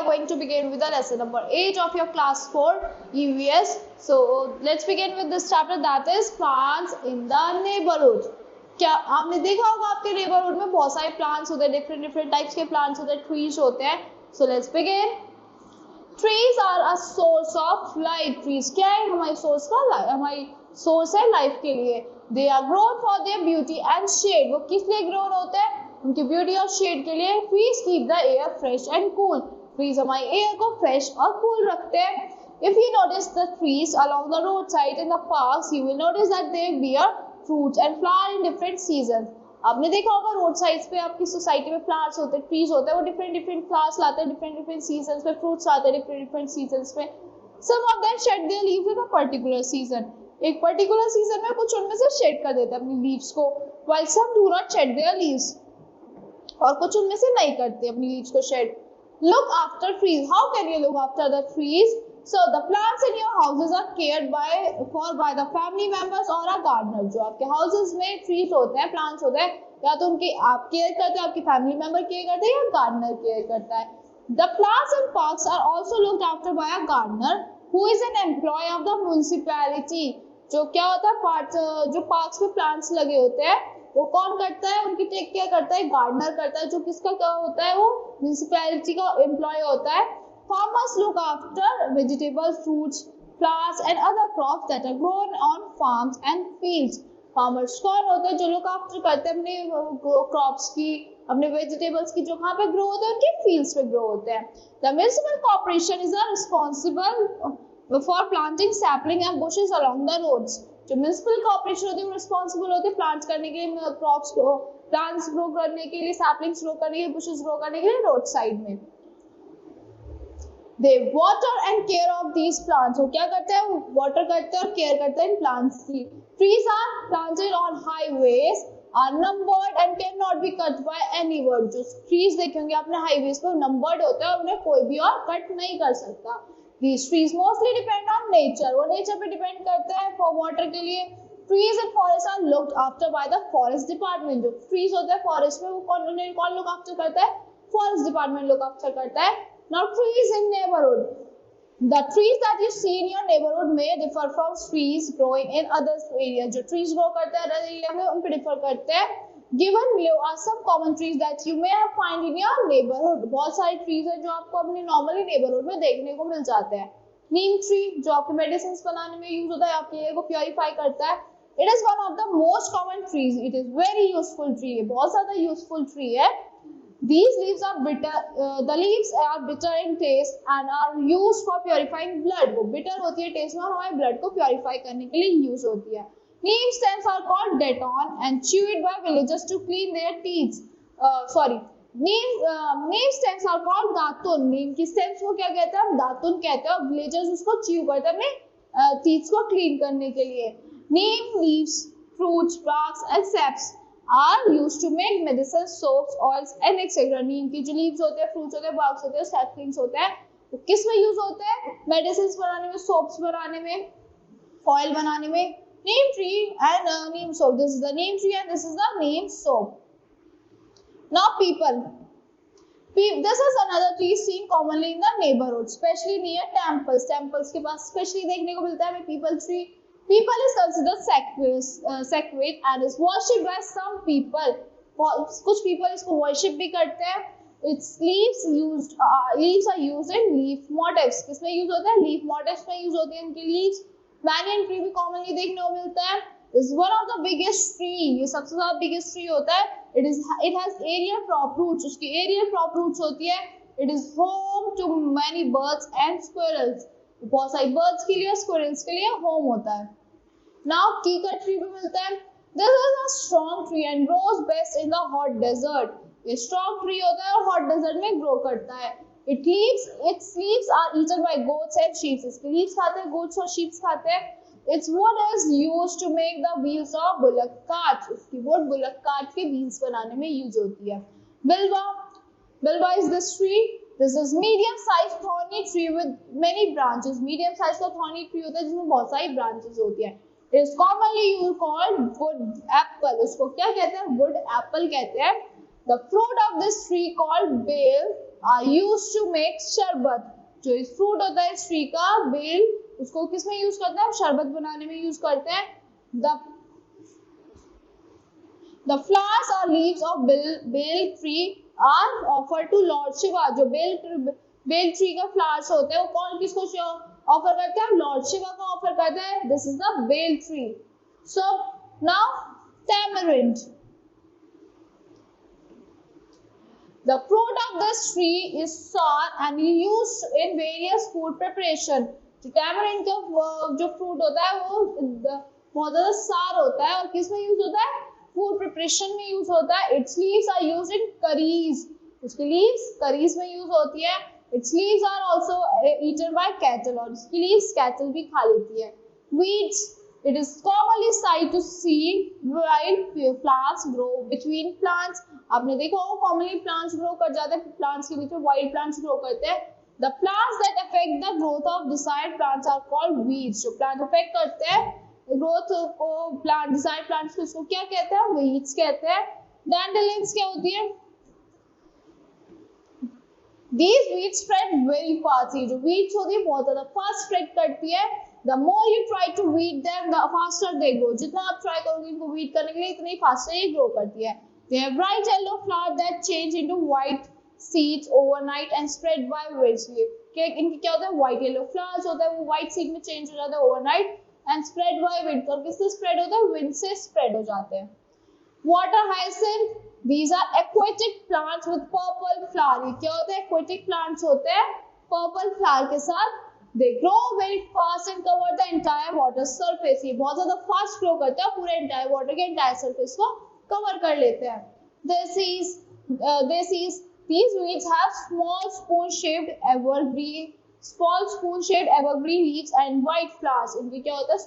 are going to begin with the lesson number 8 of your class 4 EVS. So let's begin with this chapter, that is plants in the neighborhood. क्या आपने देखा होगा आपके neighbourhood में बहुत सारे plants होते हैं, डिफरेंट टाइप्स के प्लांट्स होते हैं, ट्रीज होते हैं. So let's begin. Trees are a source of life. Trees क्या है? हमारी सोर्स है लाइफ के लिए. They are grown for their beauty and shade. वो किस लिए ग्रोन होते हैं? उनकी ब्यूटी और शेड के लिए. Trees keep the air fresh and cool. Trees हमारे एयर को फ्रेश और कूल रखते हैं. If you notice the trees along the roadside in the parks, you will notice that they bear fruits and flower in different seasons. आपने देखा होगा road sides पे आपकी सोसाइटी में प्लांट्स होते हैं, ट्रीज होते हैं, वो डिफरेंट फ्लावर्स लाते हैं डिफरेंट सीजन्स में, फ्रूट्स लाते हैं डिफरेंट सीजन्स में. Some of them shed their leaves in a particular season. एक पर्टिकुलर सीजन में कुछ उनमें से शेड कर देते हैं अपनी लीव्स को, while some do not shed their leaves. और कुछ उनमें से नहीं करते अपनी लीव्स को shade. Look after trees. How can you look after the trees? So the plants in your houses are cared by the family members or a gardener. जो आपके houses में trees होते हैं, plants होते हैं, या तो उनकी आप केयर करते हैं, आपकी family member केयर करते हैं, या gardener केयर करता है. The plants in parks are also looked after by a gardener who is an employee of the municipality. जो क्या होता है, जो parks में plants लगे होते हैं वो कौन करता है? उनकी टेक केयर करता है, गार्डनर करता है, जो किसका क्या होता है? वो म्यूनिसिपैलिटी का एम्प्लॉय होता है. Farmers look after vegetables, fruits, flowers and other crops that are grown on farms and fields. Farmers कौन होते हैं? जो look after करते हैं अपने crops की, अपने vegetables की, जो कहाँ पे grow होते हैं, उनके fields पे grow होते हैं. The municipal corporation is responsible for planting sapling and bushes along the roads. जो म्यूनिसिपल कॉर्पोरेशन होती है वो रिस्पॉन्सिबल होती है प्लांट्स करने के लिए, क्रॉप्स को प्लांट्स ग्रो करने के लिए, सैपलिंग्स ग्रो करने के लिए, बुशेस ग्रो करने के लिए रोड साइड में. They water and care of these plants. वो क्या करते हैं? वाटर करते हैं और केयर करते हैं इन प्लांट्स की. Trees are planted on highways are numbered and can not be cut by anyone. जो ट्रीज देखेंगे आपने हाईवेज पे नंबर्ड होते हैं और उन्हें कोई भी और कट नहीं कर सकता. These trees mostly depend on nature. वो नेचर पे डिपेंड करते हैं फॉर वाटर के लिए. Trees and forests are looked after by the forest department. जो trees होते हैं फॉरेस्ट में वो कौन लुक आफ्टर करता है? फॉरेस्ट डिपार्टमेंट लुक आफ्टर करता है. Now trees in neighborhood. The trees that you see in your neighborhood may differ from trees growing in other areas. जो trees grow करते हैं other area में उन पे differ करते हैं. Given below are some common trees that you may have find in your neighborhood. बहुत सारे trees हैं जो आपको अपने normally neighborhood में देखने को मिल जाते हैं. नीम tree जो आपके medicines बनाने में use होता है, आपके एयर को purify करता है. It is one of the most common trees. It is very useful tree. बहुत ज़्यादा useful tree है. These leaves are bitter. The leaves are bitter in taste and are used for purifying blood. वो bitter होती है taste में और हमारे blood को purify करने के लिए use होती है. Neem stems are called daton and chewed by villagers to clean their teeth. Neem stems are called दातुन. नीम की stems को क्या कहते हैं? हम दातुन कहते हैं और villagers उसको chew करते हैं अपने teeth को clean करने के लिए. Neem leaves, fruits, barks and saps are used to make medicine, soaps, oils and etc. नीम की जो leaves होते हैं, fruits होते हैं, barks होते हैं, saplings होते हैं, वो किस में use होते हैं? Medicines बनाने में, soaps बनाने में, oil बनाने में. Neem tree and neem soap. This is the neem tree and this is the neem soap. Now people. This is another tree seen commonly in the neighborhood, especially near temples. Temples के पास especially देखने को मिलता है people tree. People is considered sacred and is worshipped by some people. कुछ people इसको worship भी करते हैं. Its leaves are used in leaf motifs. किसमें use होता है? Leaf motifs में use होती है इनकी leaves. Banyan tree भी commonly देखने को मिलता है. Is one of the biggest tree. ये सबसे ज़्यादा biggest tree होता है. It has aerial crop roots. उसकी aerial crop roots होती है. It is home to many birds and squirrels. बहुत सारी birds के लिए और squirrels के लिए home होता है. Now kika tree भी मिलता है. This is a strong tree and grows best in the hot desert. ये strong tree होता है और hot desert में grow करता है. Its leaves are eaten by goats and sheep. इसके leaves खाते हैं, goats और sheep खाते हैं. Its wood is used to make the wheels of bullock carts. इसकी wood bullock cart के wheels बनाने में use होती है. Bilba is this tree. This is medium-sized thorny tree with many branches. Medium-sized का thorny tree होता है जिसमें बहुत सारी branches होती है. It is commonly called wood apple. उसको क्या कहते हैं? Wood apple कहते हैं. The fruit of this tree called bale are used to make sharbat. जो इस फ्रूट होता है इस ट्री का बेल, उसको किस में यूज करते हैं? शरबत बनाने में यूज करते हैं। The flowers or leaves of bale tree are offered to Lord Shiva। जो बेल ट्री का फ्लावर्स होते हैं वो कौन किसको ऑफर करते हैं? लॉर्ड शिवा को ऑफर करते हैं। This is the bel tree. So now tamarind। The fruit of this tree is sour and used in various food preparation। जो tamarind का जो फ्रूट होता है वो बहुत ज्यादा सार होता है और किस में यूज होता है? फूड प्रिपरेशन में यूज होता है। Its leaves are used in curries. उसकी लीव्स करीज में यूज होती है। Its leaves are also eaten by cattle और इसकी लीव्स कैटल भी खा लेती है। Weeds, it is commonly side to see wild plants grow between plants. आपने देखा होगा कॉमनली प्लांट्स ग्रो कर जाते हैं, प्लांट्स के बीच में वाइल्ड प्लांट्स ग्रो करते हैं। The plants that affect the growth of desired plants are called weeds. जो प्लांट अफेक्ट करते हैं ग्रोथ को प्लांट डिसाइड प्लांट्स को उसको क्या कहते हैं? वीड्स कहते हैं। डैंडेलियंस क्या होती है? These weeds spread very fast। जो weeds होती है बहुत ज्यादा फास्ट स्प्रेड करती है। The more you try to weed them, the faster they grow। जितना आप ट्राई करोगे इनको वीड करने के लिए इतनी फास्ट ये ग्रो करती है। They have bright yellow flowers that change into white seeds overnight and spread by winds। इनके क्या होता है? व्हाइट येलो फ्लावर्स होता है, वो व्हाइट सीड में चेंज हो जाता है overnight and spread by wind. और किससे स्प्रेड होता है? विंड से स्प्रेड हो जाते हैं। Water hyacinth, these are aquatic plants with purple flower। क्या होते हैं? aquatic plants होते हैं पर्पल फ्लावर के साथ। they grow very fast and cover the entire water surface। ये बहुत ज्यादा फास्ट ग्रो करते हैं, पूरे एंटायर वाटर के एंटायर सरफेस को कवर कर लेते हैं। these weeds have small spoon shaped evergreen leaves and white flowers। इनके क्या होता है?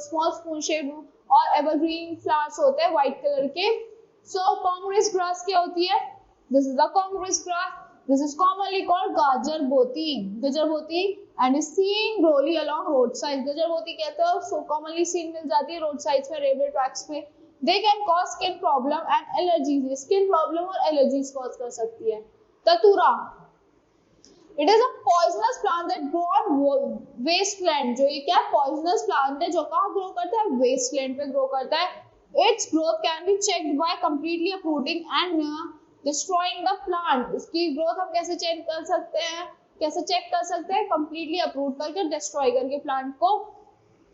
small spoon shaped और एवरग्रीन फ्लावर्स होते हैं व्हाइट कलर के। सो कांग्रेस ग्रास क्या होती है? This is the Congress grass. This is commonly called गजरबोती and is seen growing along road side. गजरबोती कहते हैं सो कॉमनली सीन मिल जाती है रोड साइड्स में, रेलवे ट्रैक्स पे। They can cause skin problem and allergies. Skin problem और एलर्जीज कॉज कर सकती है। Datura, it is a poisonous plant that grow on wasteland. जो ये क्या पॉइजनस प्लांट है जो कहाँ ग्रो करता है? वेस्टलैंड पे ग्रो करता है। It's growth can be checked by completely uprooting and destroying the plant. इसकी ग्रोथ हम कैसे चेक कर सकते हैं? कंप्लीटली अपरूट करके डिस्ट्रॉय करके प्लांट को।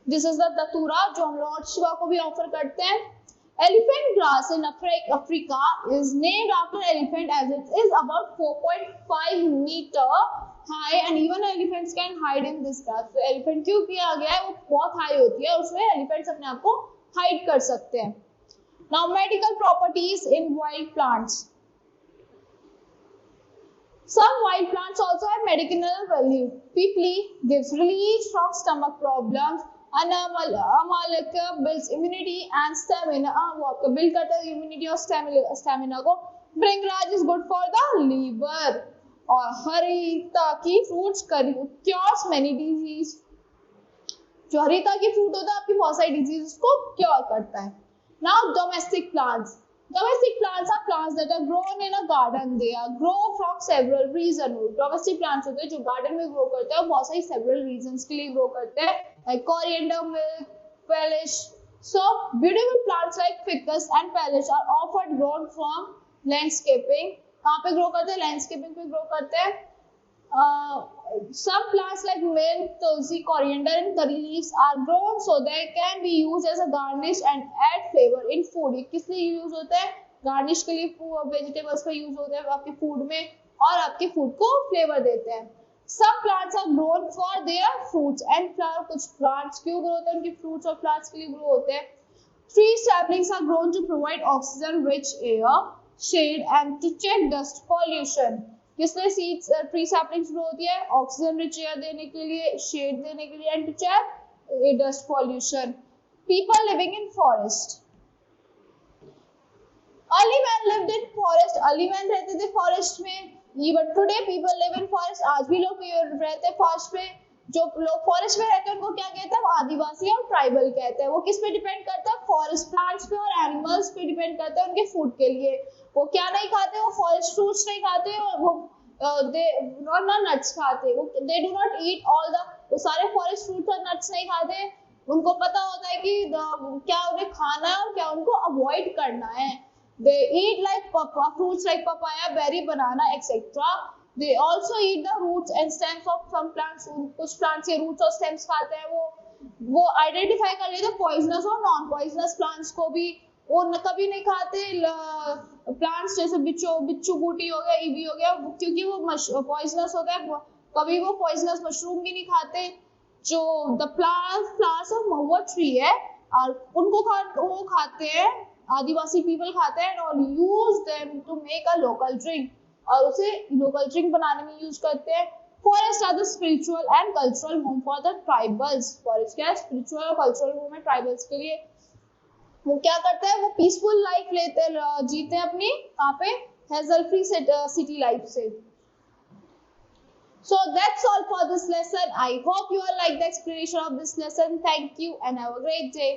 दिस इज द धतूरा जो हम लॉर्ड शिवा को भी ऑफर करते हैं। Elephant grass in Africa is named after elephant as it is about 4.5 meter high and even elephants can hide in this grass। तो elephant क्यों किया गया है? वो बहुत हाई होती है, उसमें elephants अपने आप को हाइड कर सकते हैं। Now medical properties in wild plants। Some wild plants also have medicinal value। Pipli gives relief from stomach problems। अमालक builds immunity and stamina। वो आपका बिल्ड करता है इम्यूनिटी और स्टेमिना को। भृंगराज is good for the liver। और हरिता की fruits cures many disease। जो हरिता की फ्रूट होता है आपकी बहुत सारी डिजीज को क्योर करता है। Now domestic plants। Domestic plants are plants that are grown in a garden। They are grow from several reasons। Domestic plants होते हैं जो गार्डन में ग्रो करते हैं, बहुत सारी several reasons के लिए ग्रो करते हैं, like coriander, milk, relish। So beautiful plants like ficus and relish are often grown from landscaping। कहाँ पे ग्रो करते हैं? लैंडस्केपिंग पे ग्रो करते हैं। Some plants like mint, tulsi, coriander and curry leaves are grown so they can be used as a garnish and add flavor in food। ये किस लिए यूज होता है? गार्निश के लिए, वेजिटेबल्स पे यूज होता है आपके फूड में और आपके फूड को फ्लेवर देते हैं। Some plants are grown for their fruits and flowers। कुछ plants क्यों ग्रो होते हैं? उनके fruits और flowers के लिए ग्रो होते हैं। Tree saplings are grown to provide oxygen rich air, shade and to check dust pollution। किसने सीड्स ट्री सैपलिंग्स ग्रो होती है? ऑक्सीजन रिच एयर देने के लिए, शेड देने के लिए and to check dust pollution. People living in forest. Early man lived in forest. Early man रहते थे फॉरेस्ट में। Even today people live in forest. आज भी लोग रहते हैं फॉरेस्ट में। जो लोग फॉरेस्ट में रहते हैं उनको क्या कहते हैं, वो आदिवासी और ट्राइबल कहते हैं। वो किस पे डिपेंड करता है, फॉरेस्ट प्लांट्स पे और एनिमल्स पे डिपेंड करते हैं उनके फूड के लिए। वो क्या नहीं खाते, वो फॉरेस्ट फ्रूट्स नहीं खाते, वो दे नॉट नट्स खाते, वो they do not eat all the, वो सारे फॉरेस्ट फ्रूट्स और नट्स नहीं खाते। उनको पता होता है कि क्या उन्हें खाना है और क्या उनको अवॉइड करना है। They eat like fruits like papaya, berry, banana etcetera. They also eat the roots and stems of some plants. कुछ plants के roots और stems खाते हैं। वो आइडेंटिफाई कर लेते हैं पॉइजनस और नॉन पॉइजनस प्लांट्स को भी। वो कभी नहीं खाते प्लांट्स जैसे बिच्छू बूटी हो गया, ईबी हो गया, क्योंकि वो पॉइजनस होता है। कभी वो पॉइजनस मशरूम भी नहीं खाते। जो the flowers of Mahua tree है और उनको वो खाते हैं, आदिवासी पीपल खाते हैं और use them to make a local drink, और उसे लोकल ड्रिंक बनाने में यूज करते हैं। Forest are the spiritual and cultural home for the tribals. Forest क्या है, स्पिरिचुअल और कल्चरल होम है ट्राइबल्स के लिए। वो क्या करता है, वो पीसफुल लाइफ जीते हैं अपनी, कहाँ पे, हैसल फ्री सिटी लाइफ से। So that's all for this lesson. I hope you all like the explanation of this lesson. Thank you and have a great day.